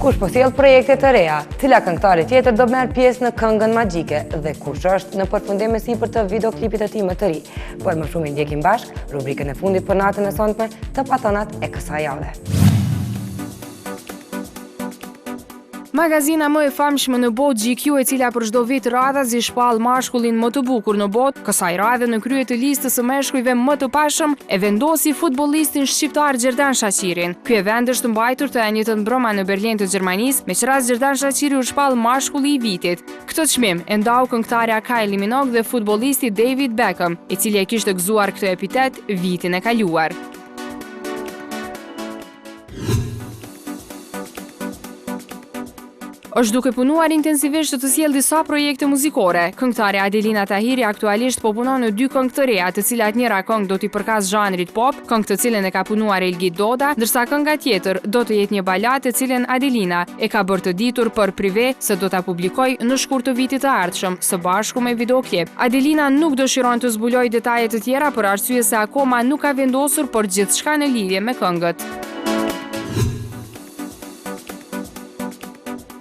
Kush po sjell projekte të reja, cila këngëtare tjetër do merr pjesë në këngën magjike dhe kush është në përfundim sipër të videoklipit të tij më të ri. Por më shumë i ndjekim bashk rubrikën e fundit për natën e sonte të patonat e kësaj jave. Magazina më e famshme në botë GQ, e cila për çdo vit radhas i shpall mashkullin më të bukur në botë, kësaj radhe në krye të listës së meshkujve më të pashëm e vendosi futbollistin shqiptar Xherdan Shaqirin. Ky event është mbajtur të njëjtën mbrëma në Berlin të Gjermanisë, me që rast Xherdan Shaqiri u shpall mashkulli i vitit. Këtë çmim e ndau këngëtarja Kylie Minogue dhe futbollisti David Beckham, i cili e kishte gëzuar këtë epitet vitin e kaluar. Është duke punuar intensivisht të sjellë disa projekte muzikore. Këngëtarja Adelina Tahiri aktualisht po punon në 2 këngë të reja, të cilat njëra këngë do t'i përkas zhanrit pop, këngë të cilën e ka punuar Elgit Doda, ndërsa kënga tjetër do të jetë një baladë të cilën Adelina e ka bërë të ditur për prive se do ta publikojë në shkurt të vitit të ardhshëm, së bashku me videoklip. Adelina nuk dëshiron të zbulojë detaje të tjera për arsye se akoma nuk ka vendosur për gjithçka në lidhje me këngët.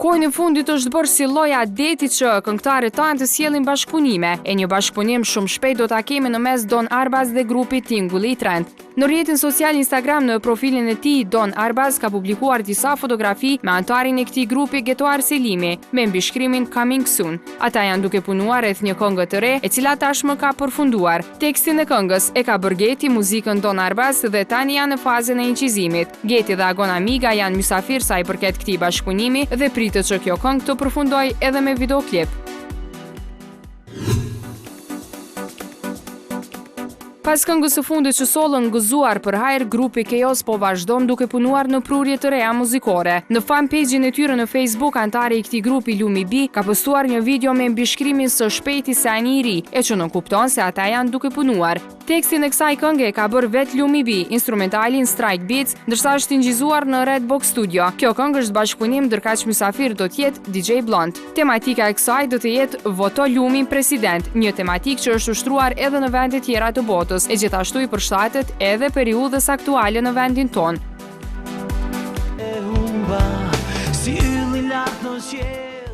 Kohën e fundit është bërë si lloja deti që këngëtarët tanë të sjellin bashkëpunime, e një bashkëpunim shumë shpejt do ta kemi në mes Don Arbas dhe grupit Tingulli Trend. Në rrjetin social Instagram në profilin e tij, Don Arbas ka publikuar disa fotografi me anëtarin e këtij grupi Getoar Selimi, me mbishkrimin Coming Soon. Ata janë duke punuar rreth një këngë të re, e cila tashmë ka përfunduar. Tekstin e këngës e ka bërë Geti, muzikën Don Arbas dhe tani janë në fazën e incizimit. Geti dhe Agon Amiga janë mysafir sa i përket këtij bashkëpunimi dhe pritet që kjo këngë të përfundojë edhe me videoklip. Pas këngës së fundit që sollën gëzuar për hajër, grupi Chaos po vazhdon duke punuar në prurje të reja muzikore. Në fanpage-in e tyre në Facebook, antari i këtij grupi Lumi B ka postuar një video me mbishkrimin së shpejti se ani i ri, e që nuk kupton se ata janë duke punuar. Tekstin e kësaj këngë ka bërë vet Lumi B, instrumentalin Strike Beats, ndërsa është ingjizuar në Redbox Studio. Kjo këngë është bashkëpunim ndër kaq mysafir do të jetë DJ Blond. Tematika e kësaj do të jetë Voto Lumin president, një tematikë që është ushtruar edhe në vende tjera të botës, e gjithashtu i përshtatet edhe periudhës aktuale në vendin tonë.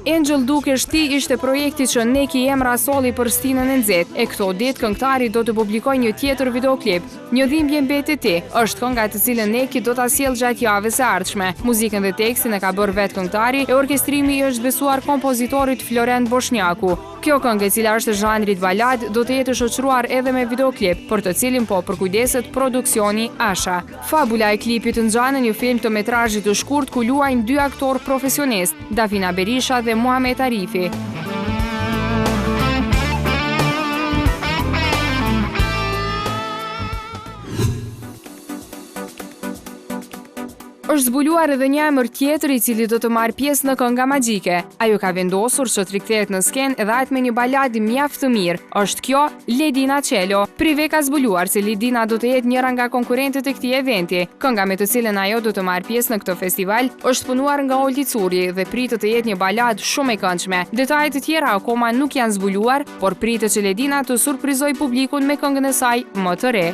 Angel Duke Shti ishte projekti që Neki Emra solli për Stinën e Nxehtë, e këto ditë këngëtari do të publikojë një tjetër videoklip. Një dhimbje mbeti ti është kënga të cilën Neki do ta sjellë gjatë javës së ardhshme. Muzikën dhe tekstin e ka bërë vetë këngëtari, e orkestrimi i është besuar kompozitorit Florent Boshnjaku. Kjo këngë, e cila është zhanrit balad, do të jetë shoqëruar edhe me videoklip, për të cilin po përkujdeset produksioni Asha. Fabula e klipit nxanë një film të metrazhit të shkurt ku luajnë 2 aktorë profesionist, Davina Berisha dhe Muhamet Arifi. Është zbuluar edhe një emër tjetër i cili do të marrë pjesë në kënga magjike. Ajo ka vendosur që të rikthehet në skenë edhe atë me një balad mjaft të mirë. Është kjo Ledina Çelo. Prive ka zbuluar se Ledina do të jetë njëra nga konkurrentët e këtij eventi. Kënga me të cilën ajo do të marrë pjesë në këtë festival është punuar nga Olti Curri dhe pritet të jetë një balad shumë e këndshme. Detajet e tjera akoma nuk janë zbuluar, por pritet që Ledina të surprizojë publikun me këngën e saj më të re.